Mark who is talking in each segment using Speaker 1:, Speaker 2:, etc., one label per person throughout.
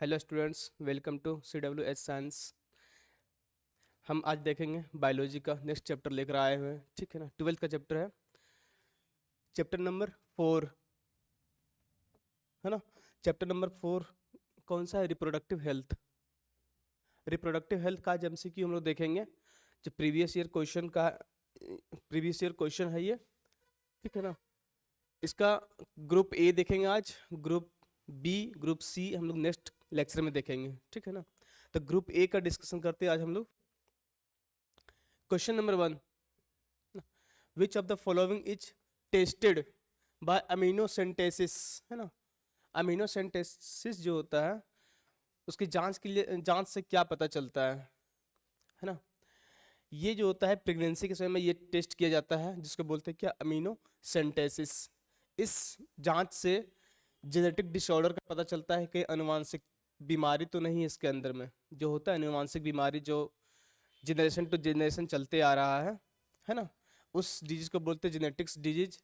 Speaker 1: Hello students, welcome to CWS science. हम आज देखेंगे बायोलॉजी का नेक्स्ट चैप्टर लेकर आए हुए हैं। ठीक है ना, 12th का चैप्टर है, चैप्टर नंबर 4 है ना। चैप्टर नंबर 4 कौन सा है? Reproductive health. रिप्रोडक्टिव हेल्थ का आज MCQ हम लोग देखेंगे, जो प्रीवियस ईयर क्वेश्चन है ये। ठीक है ना, इसका ग्रुप ए देखेंगे आज, ग्रुप बी, ग्रुप सी हम लोग नेक्स्ट लेक्चर में देखेंगे। ठीक है ना, तो ग्रुप ए का डिस्कशन करते हैं आज हम लोग। Question number 1, which of the following is tested by amniocentesis, है ना। अमीनोसेंटेसिस जो होता है उसकी जांच के लिए, जांच से क्या पता चलता है ना। ये जो होता है प्रेगनेंसी के समय में ये टेस्ट किया जाता है, जिसको बोलते हैं क्या, अमीनोसेंटेसिस। इस जांच से जेनेटिक डिसऑर्डर का पता चलता है कि अनुवांशिक बीमारी तो नहीं है इसके अंदर में। जो होता है अनुवांशिक बीमारी, जो जनरेशन टू जनरेशन चलते आ रहा है ना, उस डिजीज को बोलते हैं जेनेटिक्स डिजीज।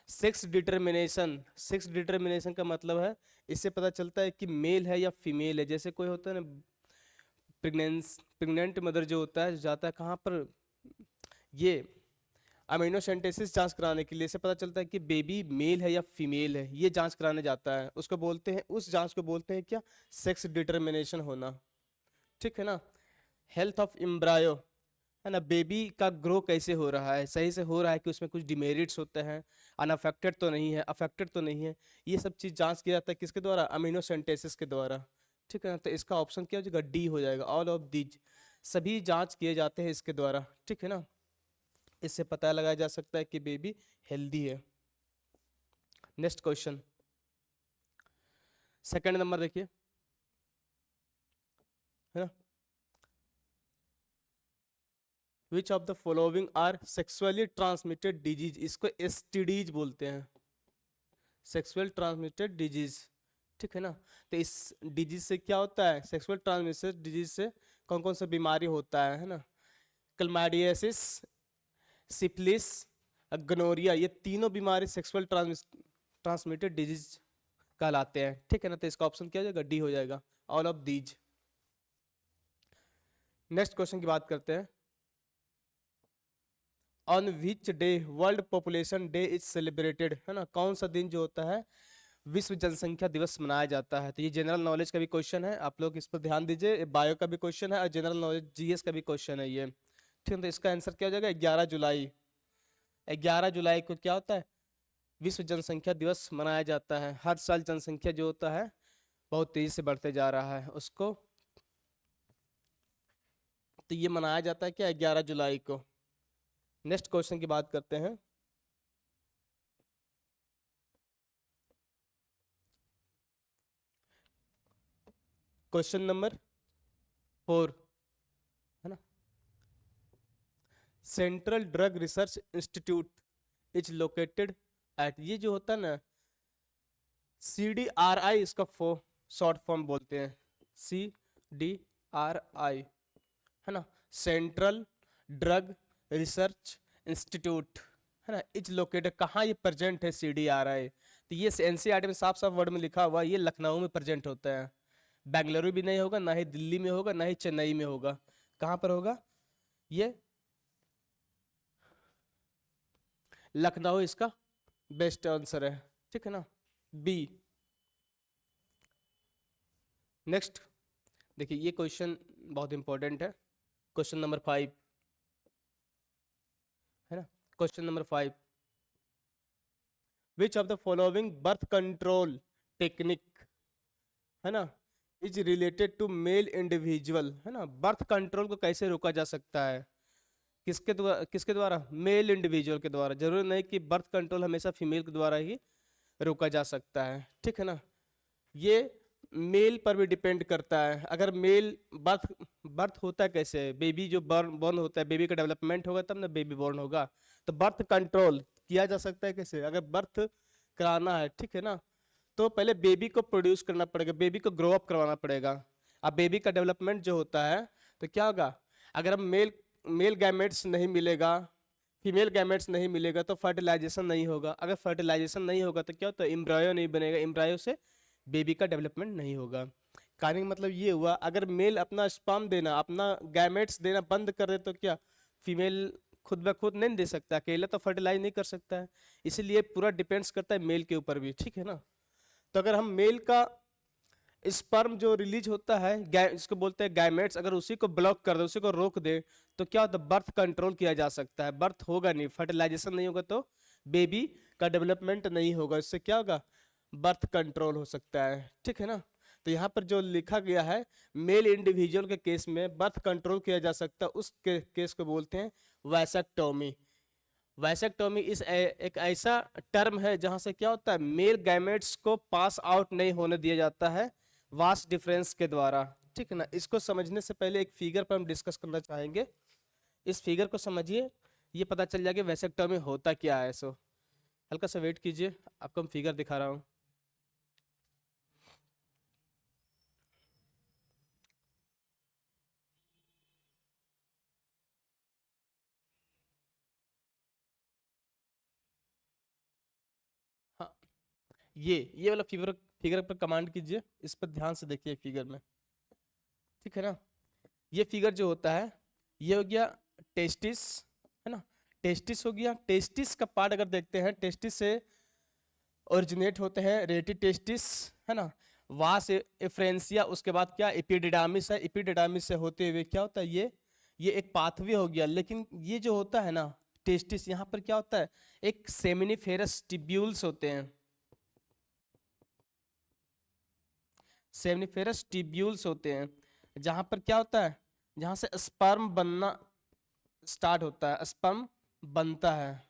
Speaker 1: सेक्स डिटर्मिनेशन का मतलब है, इससे पता चलता है कि मेल है या फीमेल है। जैसे कोई होता है ना, प्रेग्नेंट मदर जो होता है, जो जाता है कहाँ पर, ये अमीनोसेंटेसिस जांच कराने के लिए। इससे पता चलता है कि बेबी मेल है या फीमेल है, ये जांच कराने जाता है। उसको बोलते हैं, उस जांच को बोलते हैं क्या, सेक्स डिटर्मिनेशन होना। ठीक है ना। हेल्थ ऑफ एम्ब्रायो, है ना, बेबी का ग्रो कैसे हो रहा है, सही से हो रहा है कि उसमें कुछ डिमेरिट्स होते हैं, अनअफेक्टेड तो नहीं है, अफेक्टेड तो नहीं है। ये सब चीज़ जांच किया जाता है किसके द्वारा, अमीनोसेंटेसिस के द्वारा। ठीक है ना, तो इसका ऑप्शन क्या हो जाएगा, डी हो जाएगा। ऑल ऑफ दीज, सभी जांच किए जाते हैं इसके द्वारा। ठीक है ना, इससे पता लगाया जा सकता है कि बेबी हेल्दी है। नेक्स्ट क्वेश्चन, सेकंड नंबर देखिए, है ना। Which of the following are sexually transmitted disease, इसको STDs बोलते हैं, सेक्सुअल ट्रांसमिटेड डिजीज। ठीक है ना, तो इस डिजीज से क्या होता है, सेक्सुअल ट्रांसमिटेड डिजीज से कौन कौन सा बीमारी होता है ना। क्लमाइडियासिस, सिफिलिस, गनोरिया, ये तीनों बीमारी सेक्सुअल ट्रांसमिटेड डिजीज कहलाते हैं। ठीक है ना, तो इसका ऑप्शन क्या हो जाएगा, डी हो जाएगा, all of these. Next question की बात करते हैं। On which day world population day is celebrated, है ना। कौन सा दिन जो होता है विश्व जनसंख्या दिवस मनाया जाता है। तो ये जनरल नॉलेज का भी क्वेश्चन है, आप लोग इस पर ध्यान दीजिए। बायो का भी क्वेश्चन है और जनरल नॉलेज GS का भी क्वेश्चन है ये। ठीक है, तो इसका आंसर क्या हो जाएगा, 11 जुलाई। 11 जुलाई को क्या होता है, विश्व जनसंख्या दिवस मनाया जाता है। हर साल जनसंख्या जो होता है बहुत तेजी से बढ़ते जा रहा है उसको, तो ये मनाया जाता है क्या, 11 जुलाई को। नेक्स्ट क्वेश्चन की बात करते हैं। क्वेश्चन नंबर 4, है ना। Central drug research institute is located at, ये जो होता है ना, CDRI, इसका शॉर्ट फॉर्म बोलते हैं, CDRI, है ना। सेंट्रल ड्रग रिसर्च इंस्टीट्यूट, है ना, इज लोकेटेड, कहाँ ये प्रेजेंट है CDRI। तो ये NCERT में साफ साफ वर्ड में लिखा हुआ है, ये लखनऊ में प्रेजेंट होता है। बेंगलुरु भी नहीं होगा, ना ही दिल्ली में होगा, ना ही चेन्नई में होगा। कहाँ पर होगा ये, लखनऊ इसका बेस्ट आंसर है। ठीक है ना, बी। नेक्स्ट देखिए, ये क्वेश्चन बहुत इंपॉर्टेंट है, क्वेश्चन नंबर 5, है ना। Question number 5, which of the following birth control technique, है ना, is related to male individual, है ना। बर्थ कंट्रोल को कैसे रोका जा सकता है, किसके द्वारा, मेल इंडिविजुअल के द्वारा। जरूरी नहीं कि बर्थ कंट्रोल हमेशा फीमेल के द्वारा ही रोका जा सकता है। ठीक है ना, ये मेल पर भी डिपेंड करता है। अगर मेल बर्थ बर्थ होता है कैसे, बेबी जो बॉर्न होता है, बेबी का डेवलपमेंट होगा तब ना बेबी बॉर्न होगा। तो बर्थ कंट्रोल किया जा सकता है कैसे, अगर बर्थ कराना है, ठीक है ना, तो पहले बेबी को प्रोड्यूस करना पड़ेगा, बेबी को ग्रो अप करवाना पड़ेगा। अब बेबी का डेवलपमेंट जो होता है, तो क्या होगा, अगर हम मेल मेल गैमेट्स नहीं मिलेगा, फीमेल गैमेट्स नहीं मिलेगा, तो फर्टिलाइजेशन नहीं होगा। अगर फर्टिलाइजेशन नहीं होगा तो क्या होता है, एम्ब्रायो नहीं बनेगा, एम्ब्रायो से बेबी का डेवलपमेंट नहीं होगा। कहने का मतलब ये हुआ, अगर मेल अपना स्पर्म देना, अपना गैमेट्स देना बंद कर दे तो क्या फीमेल खुद ब खुद नहीं दे सकता, अकेला तो फर्टिलाइज नहीं कर सकता है, इसीलिए पूरा डिपेंड्स करता है मेल के ऊपर भी, ठीक है ना। तो अगर हम मेल का स्पर्म जो रिलीज होता है इसको बोलते हैं गैमेट्स, अगर उसी को ब्लॉक कर दे, उसी को रोक दे, तो क्या होता है, बर्थ कंट्रोल किया जा सकता है, बर्थ होगा नहीं, फर्टिलाइजेशन नहीं होगा तो बेबी का डेवलपमेंट नहीं होगा, इससे क्या होगा, बर्थ कंट्रोल हो सकता है, ठीक है ना। तो यहाँ पर जो लिखा गया है मेल इंडिविजुअल के केस में बर्थ कंट्रोल किया जा सकता है, उस केस को बोलते हैं वैसेक्टोमी। वैसेक्टोमी एक ऐसा टर्म है जहां से क्या होता है, मेल गैमेट्स को पास आउट नहीं होने दिया जाता है वास डिफरेंस के द्वारा, ठीक है ना। इसको समझने से पहले एक फिगर पर हम डिस्कस करना चाहेंगे, इस फिगर को समझिए, ये पता चल जाएगा वैसेक्टोमी होता क्या है। सो हल्का सा वेट कीजिए, आपको हम फिगर दिखा रहा हूँ। हाँ, ये वाला फिगर फिगर पर कमांड कीजिए, इस पर ध्यान से देखिए फिगर में, ठीक है ना। ये फिगर जो होता है ये हो गया टेस्टिस, है ना, टेस्टिस हो गया। टेस्टिस का पार्ट अगर देखते हैं, टेस्टिस से ओरिजिनेट होते हैं रेटी टेस्टिस, है ना, वास एफ्रेंसिया, उसके बाद क्या एपिडिडामिस है, एपिडिडामिस से होते हुए क्या होता है, ये एक पाथवे हो गया। लेकिन ये जो होता है ना टेस्टिस, यहाँ पर क्या होता है, एक सेमिनिफेरस टिब्यूल्स होते हैं, सेमिनिफेरस टिब्यूल्स होते हैं, जहां पर क्या होता है, जहां से स्पर्म बनना स्टार्ट होता है, स्पर्म बनता है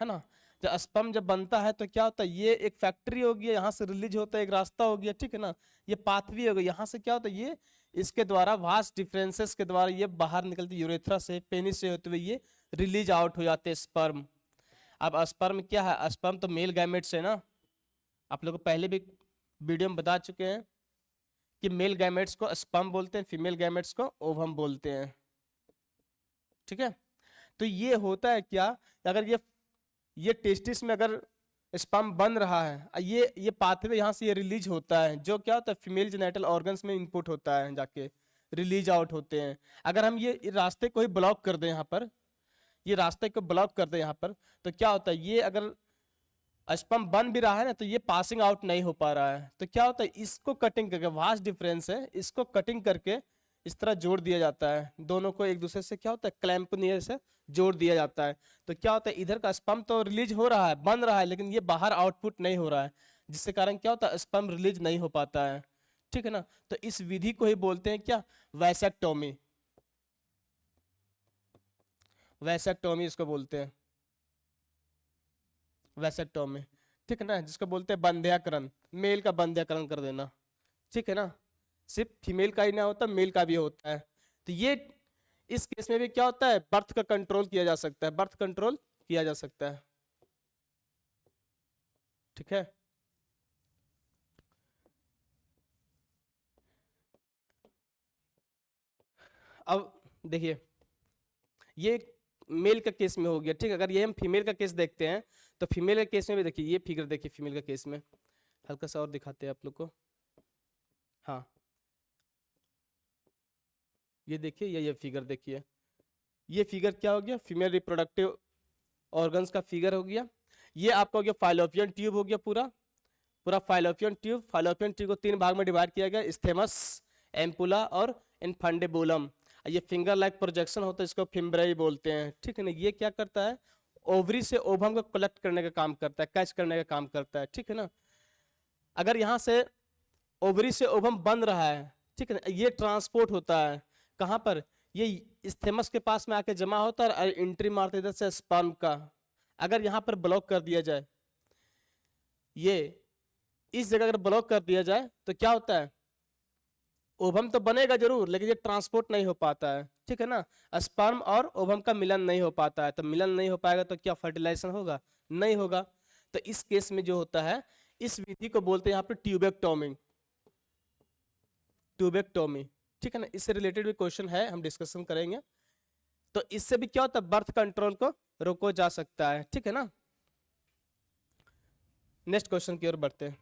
Speaker 1: ना। जब स्पर्म जब बनता है तो क्या होता है, ये एक फैक्ट्री हो गया, यहाँ से रिलीज होता है, एक रास्ता हो गया, ठीक है ना, ये पाथवे हो गया, यहाँ से क्या होता है, ये इसके द्वारा वास्ट डिफरेंसेस के द्वारा ये बाहर निकलती, यूरेथ्रा से पेनिस से होते हुए ये रिलीज आउट हो जाते हैं स्पर्म। अब स्पर्म क्या है, स्पर्म तो मेल गैमेट्स है ना, आप लोग को पहले भी वीडियो में बता चुके हैं कि मेल गैमेट्स को स्पर्म बोलते हैं, फीमेल गैमेट्स को ओवम बोलते हैं, ठीक है। तो ये होता है क्या, अगर ये टेस्टिस में अगर स्पर्म बन रहा है, ये पाथवे यहाँ से ये रिलीज होता है, जो क्या होता है फीमेल जेनिटल ऑर्गन्स में इनपुट होता है, जाके रिलीज आउट होते हैं। अगर हम ये रास्ते को ही ब्लॉक कर दें, यहाँ पर ये रास्ते को ब्लॉक कर दें यहाँ पर, तो क्या होता है, ये अगर स्पर्म बन भी रहा है ना तो ये पासिंग आउट नहीं हो पा रहा है, तो क्या होता है, इसको कटिंग करके, वास्ट डिफरेंस है, इसको कटिंग करके इस तरह जोड़ दिया जाता है, दोनों को एक दूसरे से क्या होता है क्लैंप नियर से जोड़ दिया जाता है। तो क्या होता है, इधर का स्पर्म तो रिलीज हो रहा है, बन रहा है, लेकिन ये बाहर आउटपुट नहीं हो रहा है, जिसके कारण क्या होता है स्पर्म रिलीज नहीं हो पाता है, ठीक है ना। तो इस विधि को ही बोलते हैं क्या, वैसेक्टोमी, वैसेक्टोमी इसको बोलते हैं, वैसेक्टोमी, ठीक है ना, जिसको बोलते हैं बंध्याकरण, मेल का बंध्याकरण कर देना, ठीक है ना। सिर्फ फीमेल का ही ना होता, मेल का भी होता है। तो ये इस केस में भी क्या होता है, बर्थ का कंट्रोल किया जा सकता है, बर्थ कंट्रोल किया जा सकता है, ठीक है। अब देखिए, ये मेल का केस में हो गया, ठीक है। अगर ये हम फीमेल का केस देखते हैं तो फीमेल के केस में भी देखिए, ये फिगर देखिए फीमेल का केस में, हल्का सा और दिखाते हैं आप लोग को। हाँ, ये देखिए, ये फिगर देखिए, ये फिगर क्या हो गया, फीमेल रिप्रोडक्टिव ऑर्गन्स का फिगर हो गया। ये आपका हो गया फाइलोपियन ट्यूब हो गया, पूरा पूरा फाइलोपियन ट्यूब। फाइलोपियन ट्यूब को 3 भाग में डिवाइड किया गया, स्थेमस, एम्पुला और इनफंडेबुलम। ये फिंगर लाइक प्रोजेक्शन होता है, इसको फिम्ब्रेई बोलते हैं, ठीक है ना। ये क्या करता है, ओवरी से ओवम को कलेक्ट करने का काम करता है, कैच करने का काम करता है, ठीक है ना। अगर यहाँ से ओवरी से ओवम बन रहा है, ठीक है ना, ये ट्रांसपोर्ट होता है कहाँ पर, ये स्थेमस के पास में आके जमा होता है और एंट्री मारते इधर से स्पर्म का। अगर यहाँ पर ब्लॉक कर दिया जाए, ये इस जगह अगर ब्लॉक कर दिया जाए तो क्या होता है, ओवम तो बनेगा जरूर लेकिन ये ट्रांसपोर्ट नहीं हो पाता है, ठीक है ना। स्पर्म और ओवम का मिलन नहीं हो पाता है, तो मिलन नहीं हो पाएगा तो क्या फर्टिलाइजेशन होगा, नहीं होगा। तो इस केस में जो होता है, इस विधि को बोलते हैं यहाँ पर ट्यूबेक्टोमी, ट्यूबेक्टोमी, ठीक है ना। इससे रिलेटेड भी क्वेश्चन है, हम डिस्कशन करेंगे। तो इससे भी क्या होता है, बर्थ कंट्रोल को रोको जा सकता है, ठीक है ना। नेक्स्ट क्वेश्चन की ओर बढ़ते हैं।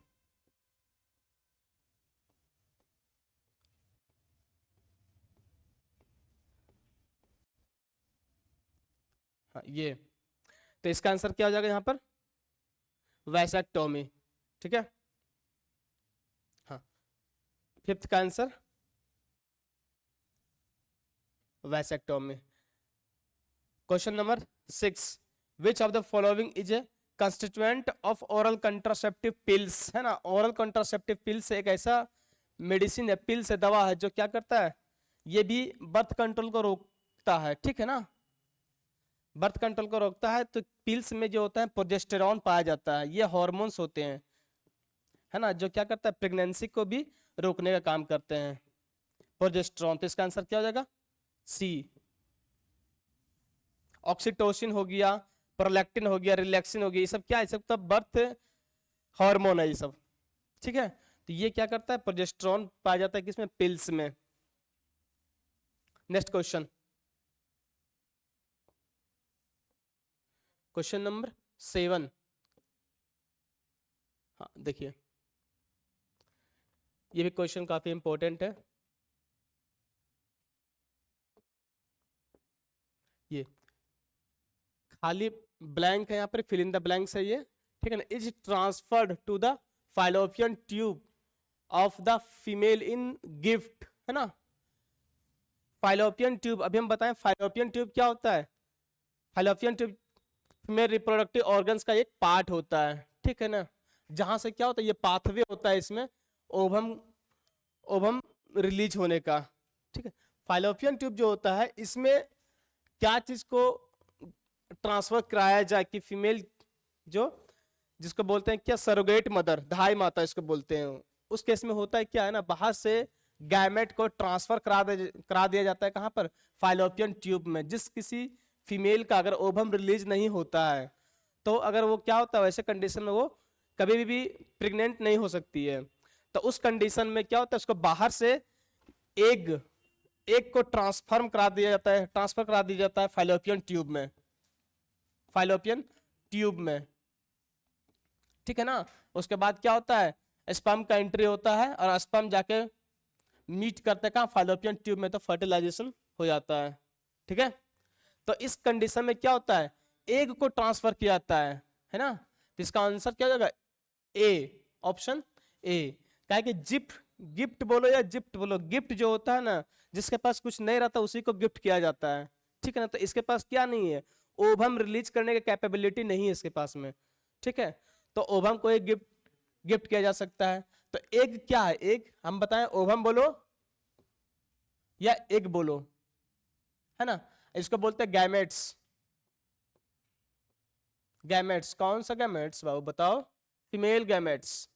Speaker 1: हाँ ये, तो इसका आंसर क्या हो जाएगा यहाँ पर, वैसेक्टोमी, ठीक है। हाँ, फिफ्थ का answer vasectomy. Question number 6, which of the following is a constituent of oral contraceptive pills, है ना। ओरल कंट्रासेप्टिव पिल्स एक ऐसा मेडिसिन है, पिल्स है, दवा है, जो क्या करता है, ये भी बर्थ कंट्रोल को रोकता है, ठीक है ना, बर्थ कंट्रोल को रोकता है। तो पिल्स में जो होता है प्रोजेस्टेरॉन पाया जाता है, ये हॉर्मोन्स होते हैं, है ना, जो क्या करता है, प्रेगनेंसी को भी रोकने का काम करते हैं, प्रोजेस्टेरॉन। तो इसका आंसर क्या हो जाएगा, सी। ऑक्सीटोसिन हो गया, प्रोलैक्टिन हो गया, रिलैक्सिन हो गया, ये सब क्या है, सब तो बर्थ हार्मोन है ये सब, ठीक है। तो ये क्या करता है, प्रोजेस्टेरॉन पाया जाता है किसमें, पिल्स में। Next question, question number 7। हाँ देखिए, ये भी क्वेश्चन काफी इंपॉर्टेंट है। ये खाली ब्लैंक है यहाँ पर, फिल इन द ब्लैंक्स है ये, ठीक है ना। Is transferred to the fallopian tube of the female in GIFT, है ना। फाइलोपियन ट्यूब, अभी हम बताएं फाइलोपियन ट्यूब क्या होता है। Fallopian tube female reproductive organs का एक पार्ट होता है, ठीक है ना, जहां से क्या होता है, ये पाथवे होता है इसमें ओवम ओवम रिलीज होने का, ठीक है। फाइलोपियन ट्यूब जो होता है, इसमें क्या चीज को ट्रांसफर कराया जाए कि फीमेल जो, जिसको बोलते हैं क्या, सरोगेट मदर, धाई माता इसको बोलते हैं, उस केस में होता है क्या है ना, बाहर से गैमेट को ट्रांसफर करा दिया जाता है, कहाँ पर, फाइलोपियन ट्यूब में। जिस किसी फीमेल का अगर ओवम रिलीज नहीं होता है, तो अगर वो क्या होता है, वैसे कंडीशन में वो कभी भी प्रेग्नेंट नहीं हो सकती है। तो उस कंडीशन में क्या होता है, उसको बाहर से एग को ट्रांसफर करा दिया जाता है फाइलोपियन ट्यूब में, फाइलोपियन ट्यूब में, ठीक है ना। उसके बाद क्या होता है, स्पर्म का एंट्री होता है, और स्पर्म जाके मीट करते हैं कहाँ, फाइलोपियन ट्यूब में, तो फर्टिलाइजेशन हो जाता है, ठीक है। तो इस कंडीशन में क्या होता है, एग को ट्रांसफर किया जाता है ना। तो इसका आंसर क्या हो जाएगा, ए, ऑप्शन ए। क्या है कि गिफ्ट बोलो या जिप्ट बोलो, गिफ्ट जो होता है ना, जिसके पास कुछ नहीं रहता उसी को गिफ्ट किया जाता है, ठीक है ना। तो इसके पास क्या नहीं है, ओवम रिलीज करने की कैपेबिलिटी नहीं है इसके पास में, ठीक है। तो ओवम को एक गिफ्ट किया जा सकता है। तो एग क्या है, एग हम बताएं, ओवम बोलो या एग बोलो, है ना। इसको बोलते हैं गैमेट्स। गैमेट्स कौन सा गैमेट्स बाबू बताओ, फीमेल गैमेट्स,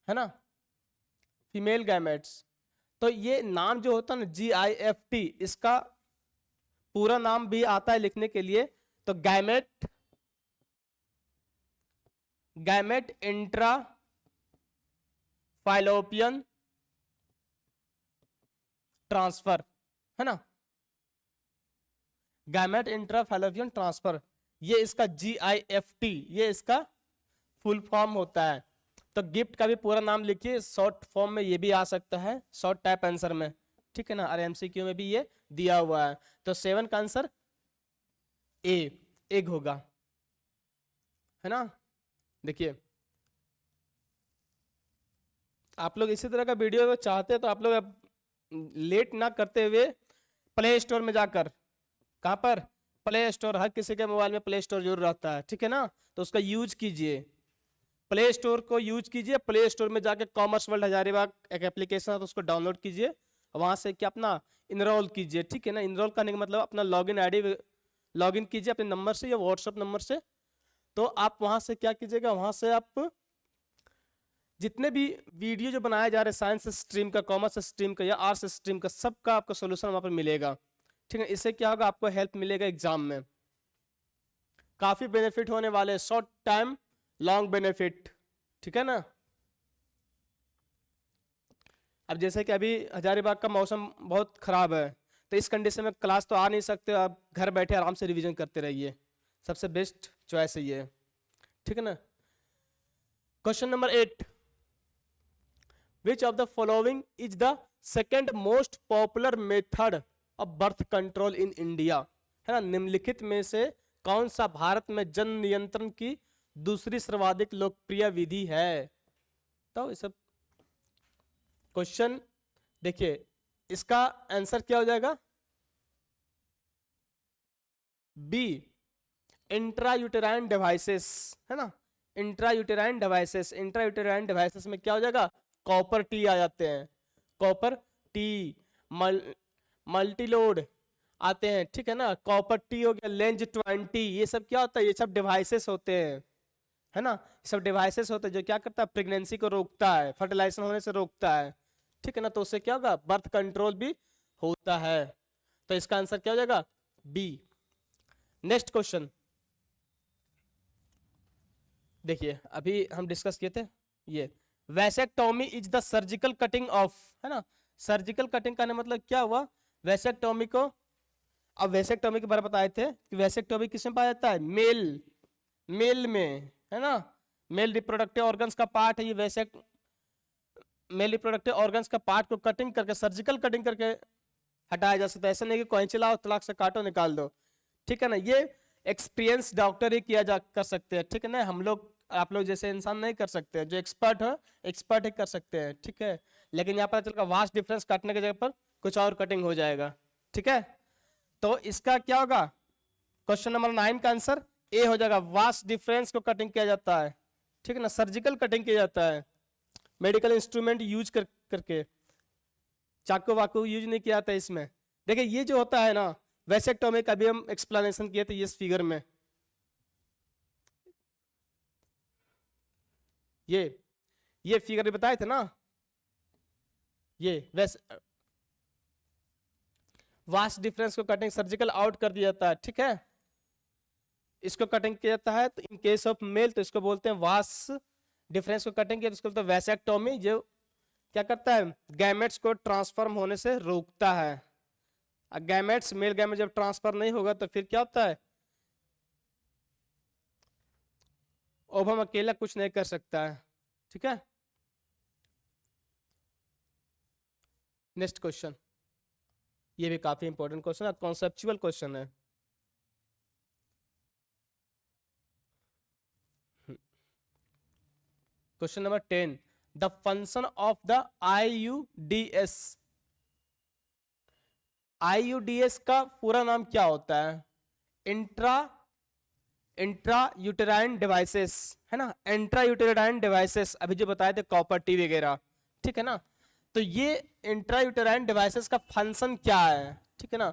Speaker 1: है ना, फीमेल गैमेट्स। तो ये नाम जो होता है ना, GIFT, इसका पूरा नाम भी आता है लिखने के लिए, तो गैमेट इंट्रा फाइलोपियन ट्रांसफर, है ना, गैमेट इंट्रा फाइलोपियन ट्रांसफर, ये इसका GIFT, ये इसका फुल फॉर्म होता है। तो गिफ्ट का भी पूरा नाम लिखिए, शॉर्ट फॉर्म में ये भी आ सकता है, शॉर्ट टाइप आंसर में, ठीक है ना, और MCQ में भी ये दिया हुआ है। तो 7 का आंसर ए, एग होगा, है ना। देखिए, आप लोग इसी तरह का वीडियो चाहते हैं तो आप लोग लेट ना करते हुए प्ले स्टोर में जाकर, कहाँ पर, प्ले स्टोर, हर किसी के मोबाइल में प्ले स्टोर जरूर रहता है, ठीक है ना। तो उसका यूज कीजिए, प्ले स्टोर को यूज कीजिए। प्ले स्टोर में जाके कॉमर्स वर्ल्ड हजारीबाग एक एप्लीकेशन है, तो उसको डाउनलोड कीजिए, वहां से क्या अपना इनरोल कीजिए, ठीक है ना। इनरोल करने का मतलब अपना लॉगिन आईडी लॉगिन कीजिए अपने नंबर से या व्हाट्सएप नंबर से। तो आप वहां से क्या कीजिएगा, वहां से आप जितने भी वीडियो जो बनाया जा रहे हैं साइंस स्ट्रीम का, कॉमर्स स्ट्रीम का या आर्ट्स स्ट्रीम का, सबका आपको सोल्यूशन वहां पर मिलेगा, ठीक है। इससे क्या होगा, आपको हेल्प मिलेगा एग्जाम में, काफी बेनिफिट होने वाले, शॉर्ट टाइम लॉन्ग बेनिफिट, ठीक है ना। अब जैसे कि अभी हजारीबाग का मौसम बहुत खराब है, तो इस कंडीशन में क्लास तो आ नहीं सकते, आप घर बैठे आराम से रिवीजन करते रहिए, सबसे बेस्ट चॉइस है ये, ठीक है ना। Question number 8, which of the following is the second most popular method of birth control in India. है ना, निम्नलिखित में से कौन सा भारत में जन नियंत्रण की दूसरी सर्वाधिक लोकप्रिय विधि है? तो ये सब क्वेश्चन देखिए, इसका आंसर क्या हो जाएगा? बी, इंट्रायूटेराइन डिवाइसेस, है ना, इंट्रायूटेराइन डिवाइसेस। इंट्रायूटेराइन डिवाइसेस में क्या हो जाएगा? कॉपर टी आ जाते हैं, कॉपर टी, मल्टीलोड आते हैं, ठीक है ना, कॉपर टी हो गया, लेंज 20, ये सब क्या होता है? ये सब डिवाइसेस होते हैं, है ना, सब डिवाइसेस होते हैं जो क्या करता है? प्रेगनेंसी को रोकता है, फर्टिलाइजेशन होने से रोकता है, ठीक है ना, तो उससे क्या होगा? बर्थ कंट्रोल भी होता है। तो इसका आंसर क्या हो जाएगा? बी। नेक्स्ट क्वेश्चन देखिए, अभी हम डिस्कस किए थे ये, vasectomy is the surgical cutting of, है ना, सर्जिकल कटिंग का मतलब क्या हुआ? वैसेक्टोमी को, अब वैसेक्टोमी के बारे में बताए थे कि वैसेक्टोमी किसमें पाया जाता है? मेल, मेल में, है ना, मेल रिप्रोडक्टिव ऑर्गन्स का पार्ट है ये वैसेक्ट, मेल रिप्रोडक्टिव ऑर्गन्स का पार्ट को कटिंग करके, सर्जिकल कटिंग करके हटाया जा सकता है। ऐसा नहीं कि कोई चलाओ तलाक से काटो निकाल दो, ठीक है ना, ये एक्सपीरियंस डॉक्टर ही किया जा कर सकते हैं, ठीक है ना, हम लोग आप लोग जैसे इंसान नहीं कर सकते हैं, जो एक्सपर्ट है एक्सपर्ट ही कर सकते हैं, ठीक है। लेकिन यहाँ पता चलेगा वास्ट डिफरेंस काटने की जगह पर कुछ और कटिंग हो जाएगा, ठीक है। तो इसका क्या होगा? क्वेश्चन नंबर 9 का आंसर ए हो जाएगा, वास्ट डिफरेंस को कटिंग किया जाता है, ठीक है ना, सर्जिकल कटिंग किया जाता है, मेडिकल इंस्ट्रूमेंट यूज करके, चाकू वाकू यूज नहीं किया जाता इसमें। देखिए ये जो होता है ना वैसेक्टोमी का भी हम एक्सप्लेनेशन किए थे इस फिगर में, ये फिगर बताए थे ना, ये वैसे वास्ट डिफरेंस को कटिंग सर्जिकल आउट कर दिया जाता है, ठीक है, इसको कटिंग किया जाता है। तो इन केस ऑफ मेल तो इसको बोलते हैं वास्ट डिफरेंस को कटिंग किया, तो इसको बोलते हैं वैसेक्टोमी, जो क्या करता है? गैमेट्स को ट्रांसफॉर्म होने से रोकता है। गैमेट्स, मेल गैमेट जब ट्रांसफर नहीं होगा तो फिर क्या होता है? ओवम अकेला कुछ नहीं कर सकता है, ठीक है। नेक्स्ट क्वेश्चन, ये भी काफी इंपॉर्टेंट क्वेश्चन है, कॉन्सेप्चुअल क्वेश्चन है। Question number 10, the function of the IUDS, IUDS का पूरा नाम क्या होता है? इंट्रा इंट्रा यूटेराइन डिवाइसेस, है ना, इंट्रा यूटेराइन डिवाइसेस, अभी जो बताए थे कॉपर टी वगैरह, ठीक है ना। तो ये इंट्रा यूटेराइन डिवाइसेस का फंक्शन क्या है, ठीक है ना।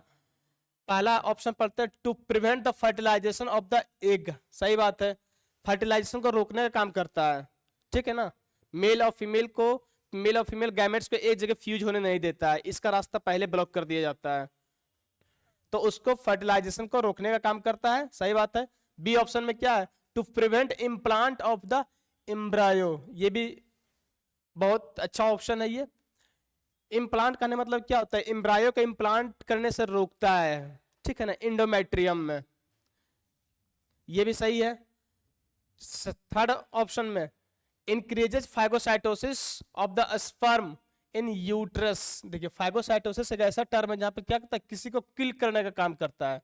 Speaker 1: पहला ऑप्शन पढ़ते हैं, to prevent the fertilization of the egg, सही बात है, फर्टिलाइजेशन को रोकने का काम करता है, ठीक है ना, मेल और फीमेल को, मेल और फीमेल गैमेट्स को एक जगह फ्यूज होने नहीं देता है, इसका रास्ता पहले ब्लॉक कर दिया जाता है, तो उसको फर्टिलाइजेशन को रोकने का काम करता है, सही बात है। बी ऑप्शन में क्या है? To prevent implant of the embryo, ये भी बहुत अच्छा ऑप्शन है ये। इम्प्लांट करने मतलब क्या होता है? एम्ब्रायो का इम्प्लांट करने से रोकता है, ठीक है ना, इंडोमेट्रियम में, ये भी सही है। थर्ड ऑप्शन में, increases phagocytosis of the sperm in uterus, देखिए फाइगोसाइटोसिस एक ऐसा टर्म है जहां पे क्या करता है? किसी को किल करने का काम करता है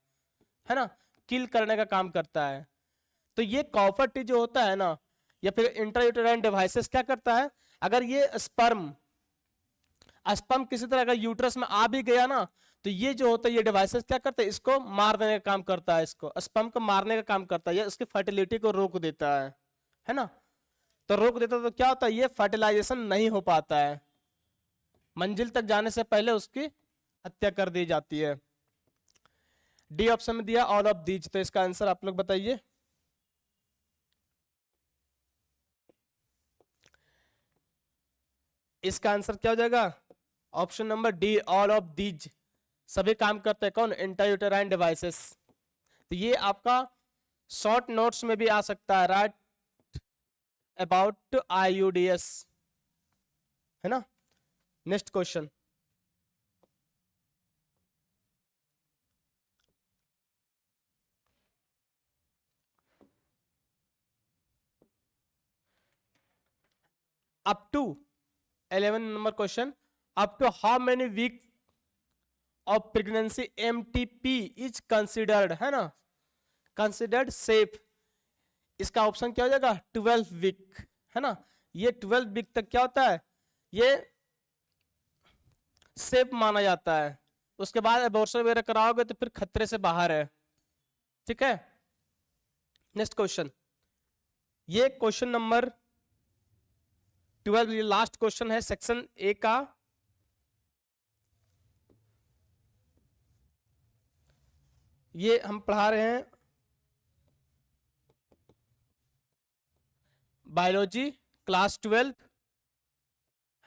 Speaker 1: ना, किल करने का काम करता है। तो ये कॉपर टी जो होता है ना, या फिर इंट्रायूटेराइन डिवाइसेस क्या करता है? अगर ये स्पर्म स्पर्म किसी तरह अगर यूट्रस में आ भी गया ना, तो ये जो होता है ये डिवाइसेस क्या करता है? इसको मार देने का काम करता है, इसको स्पर्म को मारने का काम करता है, या उसकी फर्टिलिटी को रोक देता है ना। तो रोक देता तो क्या होता है? ये फर्टिलाइजेशन नहीं हो पाता है, मंजिल तक जाने से पहले उसकी हत्या कर दी जाती है। डी ऑप्शन में दिया ऑल ऑफ दीज, तो इसका आंसर आप लोग बताइए। इसका आंसर क्या हो जाएगा? Option number D, all of these, सभी काम करते हैं कौन? Intrauterine devices. तो ये आपका शॉर्ट नोट्स में भी आ सकता है, राइट अबाउट IUDS, है ना। Next question, up to 11 number question, up to how many week of pregnancy MTP is considered, है ना, कंसिडर्ड सेफ। इसका ऑप्शन क्या हो जाएगा 12 वीक, है ना। ये 12 वीक तक क्या होता है, ये सेफ माना जाता है। उसके बाद अबॉर्शन वगैरह कराओगे तो फिर खतरे से बाहर है, ठीक है। नेक्स्ट क्वेश्चन, ये क्वेश्चन नंबर 12, ये लास्ट क्वेश्चन है सेक्शन ए का। ये हम पढ़ा रहे हैं बायोलॉजी क्लास 12,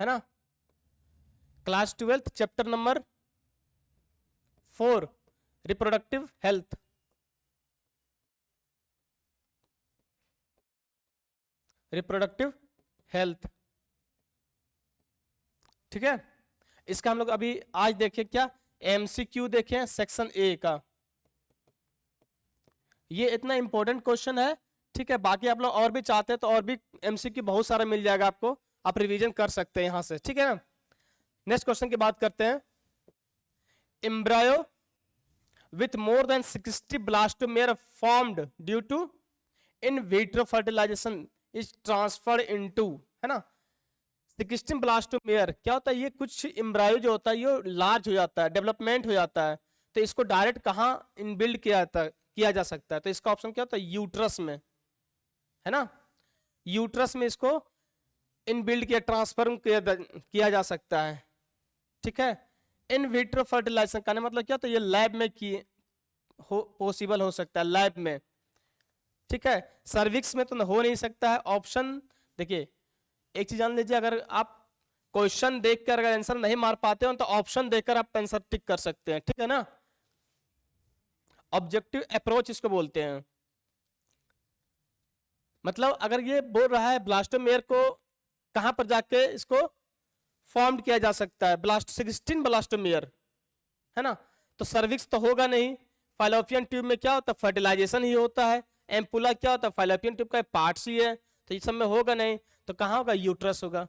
Speaker 1: है ना, class 12 chapter number 4 reproductive health. Reproductive health, ठीक है। इसका हम लोग अभी आज देखें क्या, MCQ देखें सेक्शन ए का। ये इतना इंपॉर्टेंट क्वेश्चन है, ठीक है। बाकी आप लोग और भी चाहते हैं तो और भी MCQ बहुत सारा मिल जाएगा आपको, आप रिवीजन कर सकते हैं यहां से, ठीक है ना। नेक्स्ट क्वेश्चन की बात करते हैं। Embryo with more than 60 blastomere formed due to in vitro fertilization is transferred into, है ना। 16 ब्लास्टोमेयर क्या होता है, ये कुछ एम्ब्रायो जो होता है ये लार्ज हो जाता है, डेवलपमेंट हो जाता है, तो इसको डायरेक्ट कहाँ इनबिल्ड किया जा सकता है, तो इसका ऑप्शन क्या होता है यूट्रस में, है ना। यूट्रस में इसको इनबिल्ड किया, ट्रांसफर किया जा सकता है, ठीक है। इन विट्रो फर्टिलाइजेशन का मतलब क्या होता है, ये लैब में पॉसिबल हो सकता है, लैब में, ठीक है। सर्विक्स में तो हो नहीं सकता है। ऑप्शन देखिए, एक चीज जान लीजिए, अगर आप क्वेश्चन देखकर अगर आंसर नहीं मार पाते हो तो ऑप्शन देखकर आप आंसर टिक कर सकते हैं, ठीक है ना। ऑब्जेक्टिव अप्रोच इसको बोलते हैं। मतलब अगर ये बोल रहा है ब्लास्टोमेयर को कहां पर जाके इसको फॉर्म किया जा सकता है, 16 ब्लास्टोमेयर, है ना, तो सर्विक्स तो होगा नहीं। फाइलोपियन ट्यूब में क्या होता है, फर्टिलाइजेशन ही होता है। एम्पुला क्या होता है, फाइलोपियन ट्यूब का पार्ट्स ही है, तो इस सब में होगा नहीं, तो कहां होगा, यूट्रस होगा,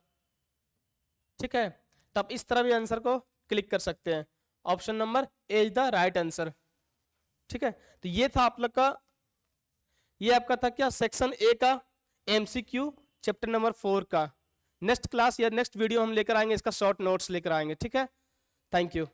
Speaker 1: ठीक है। तो आप इस तरह भी आंसर को क्लिक कर सकते हैं। Option number A is the right answer, ठीक है। तो ये था आप लोग का, ये आपका था क्या, सेक्शन ए का MCQ चैप्टर नंबर 4 का। नेक्स्ट क्लास या नेक्स्ट वीडियो हम लेकर आएंगे, इसका शॉर्ट नोट्स लेकर आएंगे, ठीक है। Thank you.